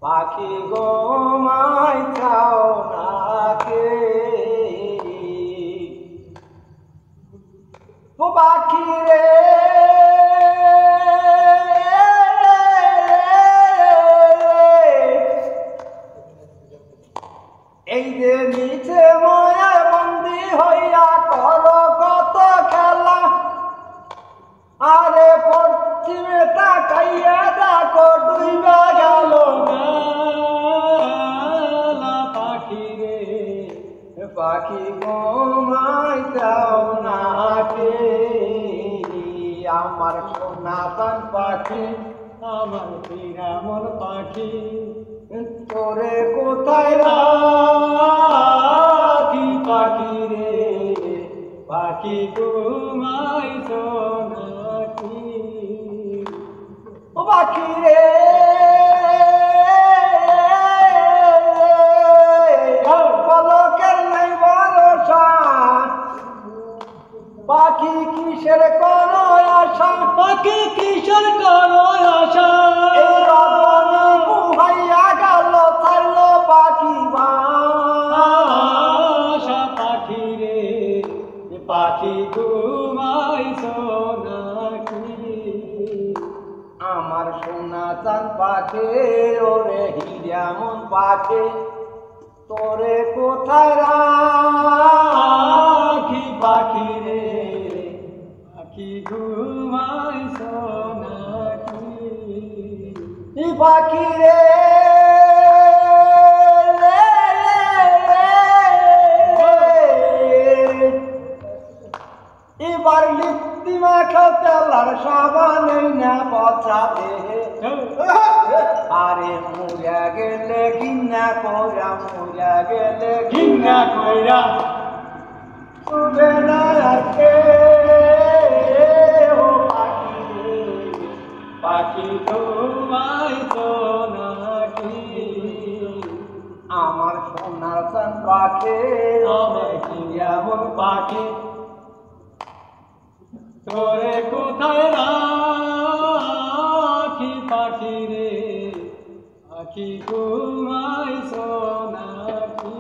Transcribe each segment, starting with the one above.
পাখি গোমাই চাও নাকে ও পাখি রে এই যে নিচে মায়া বন্দি হইয়া করো কত খেলা আরে পশ্চিমে তাকাইয়া দেখো ডুইবা গেল পাখি রে পাখি গোমাই যাও নাকে আমার সোনা পান পাখি আমার পিরামন পাখি তোরে কোথায় রাখি পাখি রে পাখি ঘুমাই নাকি ও পাখি রে পলকের নাই ভরসা পাখি কিসের করো আশা পাখি কিসের করো আশা পাখি ঘুমাইছো নাকি আমার সোনা চাঁদ পাখি ওরে হিরামন পাখি তোরে কোথায় রাখি পাখি রে পাখি ঘুমাইছো নাকি পাখি রে এবার লিপ্তি মাখা তেলার সাবান না পচা দেহে আরে মুড়া গেলে ঘিন্না কইরা মুড়া গেলে ঘিন্না কইরা শুনে না রাখে ও পাখি পাখি ঘুমাইছো নাকি আমার সোনার চাঁদ পাখি আমার হিরামন পাখি তোরে কোথায় রাখি পাখি রে পাখি ঘুমাইছো নাকি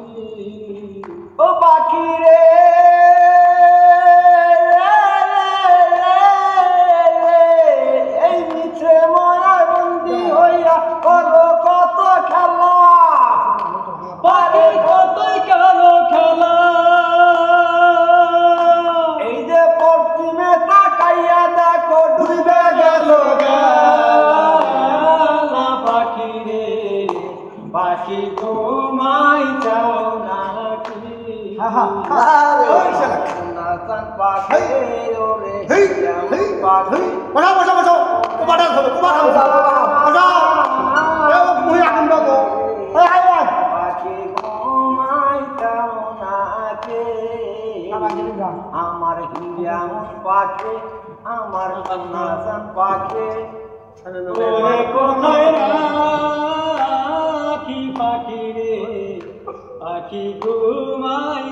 ও পাখি রে এই মিছে মায়া বন্দি হইয়া করো কত খেলা পাখি কতই কালো খেলা পাখি ঘুমাই যাও নাকি সোনা চাঁদ পাখি ওরে পাখি পাখি ঘুমাই যাও নাকি আমার হিরামন পাখি আমার সোনা চাঁদ পাখি তোরে কোথায় রাখি পাখি রে পাখি ঘুমাই